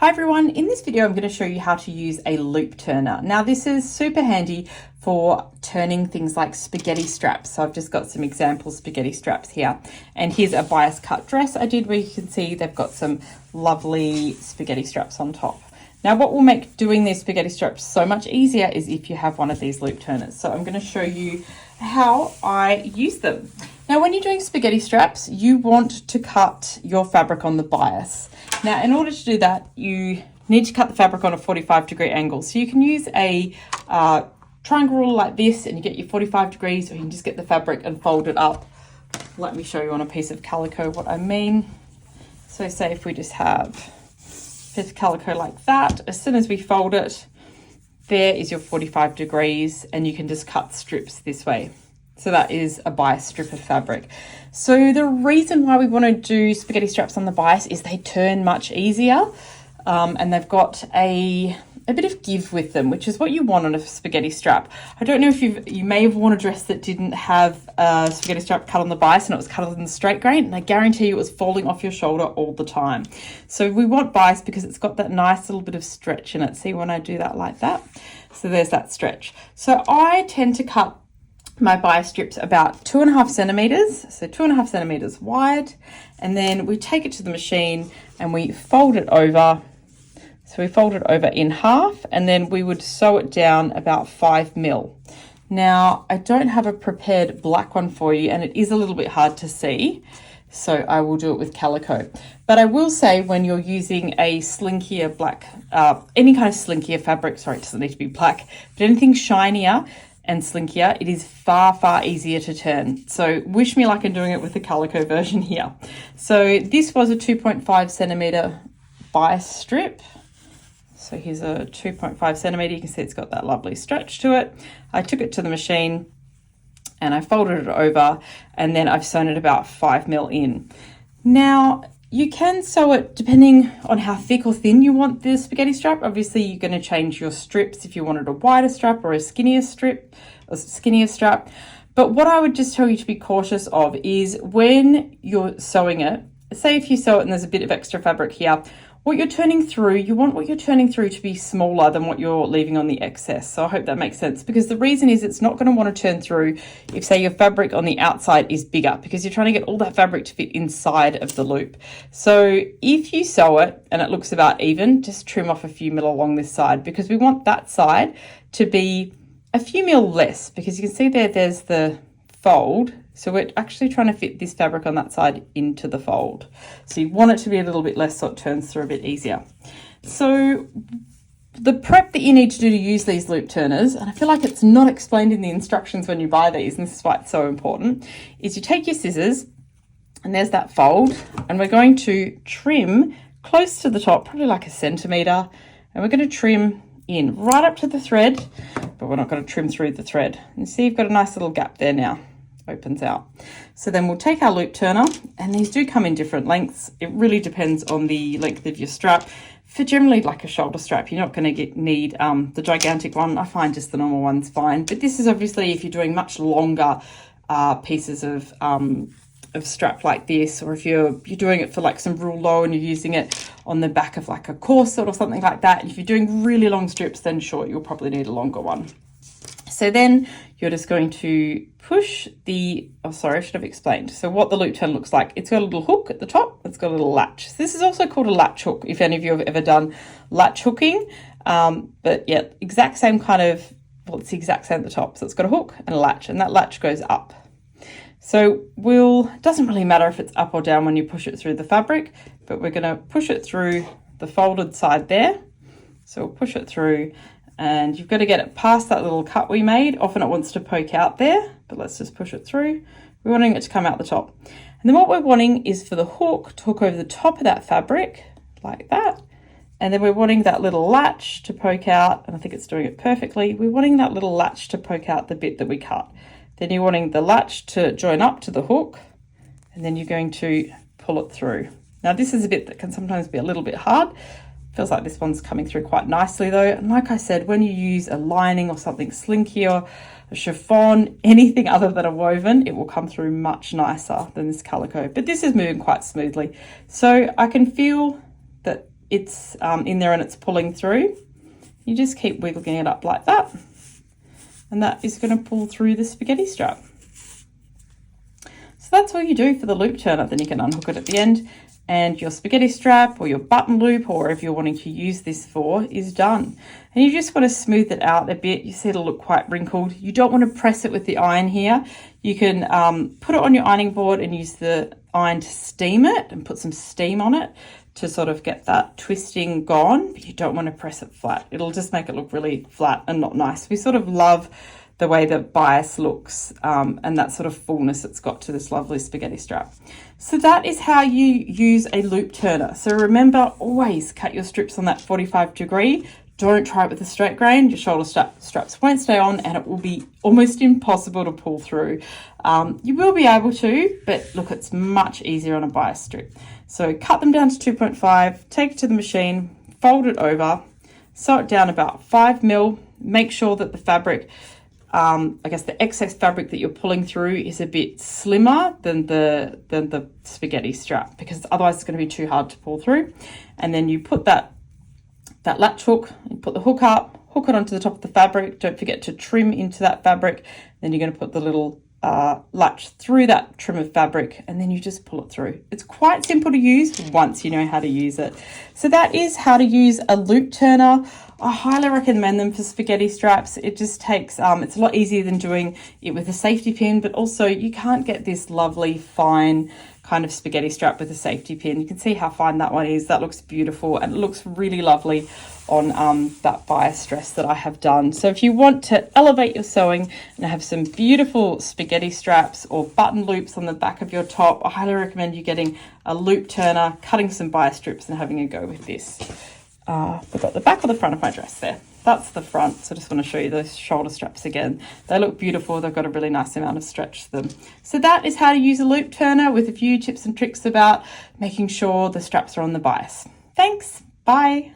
Hi everyone, in this video I'm going to show you how to use a loop turner. Now this is super handy for turning things like spaghetti straps. So I've just got some example spaghetti straps here. And here's a bias cut dress I did where you can see they've got some lovely spaghetti straps on top. Now what will make doing these spaghetti straps so much easier is if you have one of these loop turners. So I'm going to show you how I use them. Now when you're doing spaghetti straps, you want to cut your fabric on the bias. Now in order to do that, you need to cut the fabric on a 45-degree angle. So you can use a triangle rule like this and you get your 45 degrees, or you can just get the fabric and fold it up. Let me show you on a piece of calico what I mean. So say if we just have a piece of calico like that, as soon as we fold it, there is your 45 degrees and you can just cut strips this way. So that is a bias strip of fabric. So the reason why we want to do spaghetti straps on the bias is they turn much easier and they've got a bit of give with them, which is what you want on a spaghetti strap. I don't know if you may have worn a dress that didn't have a spaghetti strap cut on the bias and it was cut in the straight grain, and I guarantee you it was falling off your shoulder all the time. So we want bias because it's got that nice little bit of stretch in it. See when I do that like that? So there's that stretch. So I tend to cut my bias strips about 2.5 centimeters, so 2.5 centimeters wide, and then we take it to the machine and we fold it over. So we fold it over in half, and then we would sew it down about 5 mil. Now I don't have a prepared black one for you, and it is a little bit hard to see, so I will do it with calico. But I will say when you're using a slinkier black, any kind of slinkier fabric, sorry, it doesn't need to be black, but anything shinier and slinkier, it is far, far easier to turn. So wish me luck in doing it with the calico version here. So this was a 2.5 centimeter bias strip. So here's a 2.5 centimeter. You can see it's got that lovely stretch to it. I took it to the machine and I folded it over, and then I've sewn it about 5 mil in. Now you can sew it depending on how thick or thin you want the spaghetti strap. Obviously, you're going to change your strips if you wanted a wider strap or a skinnier strap. But what I would just tell you to be cautious of is when you're sewing it, say if you sew it and there's a bit of extra fabric here, what you're turning through, you want what you're turning through to be smaller than what you're leaving on the excess. So I hope that makes sense, because the reason is it's not going to want to turn through if, say, your fabric on the outside is bigger, because you're trying to get all that fabric to fit inside of the loop. So if you sew it and it looks about even, just trim off a few mil along this side, because we want that side to be a few mil less, because you can see there's the fold. So we're actually trying to fit this fabric on that side into the fold. So you want it to be a little bit less so it turns through a bit easier. So the prep that you need to do to use these loop turners, and I feel like it's not explained in the instructions when you buy these, and this is why it's so important, is you take your scissors and there's that fold, and we're going to trim close to the top, probably like 1 centimeter, and we're going to trim in right up to the thread, but we're not going to trim through the thread. And see, you've got a nice little gap there now. Opens out. So then we'll take our loop turner, and these do come in different lengths. It really depends on the length of your strap. For generally like a shoulder strap, you're not going to need the gigantic one. I find just the normal one's fine, but this is obviously if you're doing much longer pieces of strap like this, or if you're doing it for like some real low and you're using it on the back of like a corset or something like that. And if you're doing really long strips, then sure, you'll probably need a longer one. So then you're just going to push the, oh sorry, I should have explained. So what the loop turn looks like, it's got a little hook at the top, it's got a little latch. So this is also called a latch hook, if any of you have ever done latch hooking. But yeah, exact same kind of, well, it's the exact same at the top. So it's got a hook and a latch, and that latch goes up. So doesn't really matter if it's up or down when you push it through the fabric, but we're going to push it through the folded side there. So we'll push it through, and you've got to get it past that little cut we made. Often it wants to poke out there, but let's just push it through. We're wanting it to come out the top. And then what we're wanting is for the hook to hook over the top of that fabric like that. And then we're wanting that little latch to poke out, and I think it's doing it perfectly. We're wanting that little latch to poke out the bit that we cut. Then you're wanting the latch to join up to the hook, and then you're going to pull it through. Now this is a bit that can sometimes be a little bit hard. Feels like this one's coming through quite nicely though. And like I said, when you use a lining or something slinkier, a chiffon, anything other than a woven, it will come through much nicer than this calico. But this is moving quite smoothly. So I can feel that it's in there and it's pulling through, you just keep wiggling it up like that, and that is going to pull through the spaghetti strap. So that's all you do for the loop turner. Then you can unhook it at the end, and your spaghetti strap or your button loop, or whatever you're wanting to use this for, is done. And you just want to smooth it out a bit. You see it'll look quite wrinkled. You don't want to press it with the iron here. You can put it on your ironing board and use the iron to steam it and put some steam on it to sort of get that twisting gone, but you don't want to press it flat. It'll just make it look really flat and not nice. We sort of love the way the bias looks and that sort of fullness it's got to this lovely spaghetti strap. So that is how you use a loop turner. So remember, always cut your strips on that 45 degree. Don't try it with a straight grain. Your shoulder straps won't stay on, and it will be almost impossible to pull through. You will be able to, but look, it's much easier on a bias strip. So cut them down to 2.5, take it to the machine, fold it over, sew it down about 5 mil. Make sure that the fabric, I guess the excess fabric that you're pulling through is a bit slimmer than the spaghetti strap, because otherwise it's going to be too hard to pull through. And then you put that latch hook, you put the hook up, hook it onto the top of the fabric. Don't forget to trim into that fabric. Then you're going to put the little latch through that trim of fabric, and then you just pull it through. It's quite simple to use once you know how to use it. So that is how to use a loop turner. I highly recommend them for spaghetti straps. It just takes, it's a lot easier than doing it with a safety pin, but also you can't get this lovely fine kind of spaghetti strap with a safety pin. You can see how fine that one is. That looks beautiful, and it looks really lovely on that bias dress that I have done. So if you want to elevate your sewing and have some beautiful spaghetti straps or button loops on the back of your top, I highly recommend you getting a loop turner, cutting some bias strips and having a go with this. We've got the back or the front of my dress there. That's the front. So I just want to show you those shoulder straps again. They look beautiful. They've got a really nice amount of stretch to them. So that is how to use a loop turner, with a few tips and tricks about making sure the straps are on the bias. Thanks. Bye.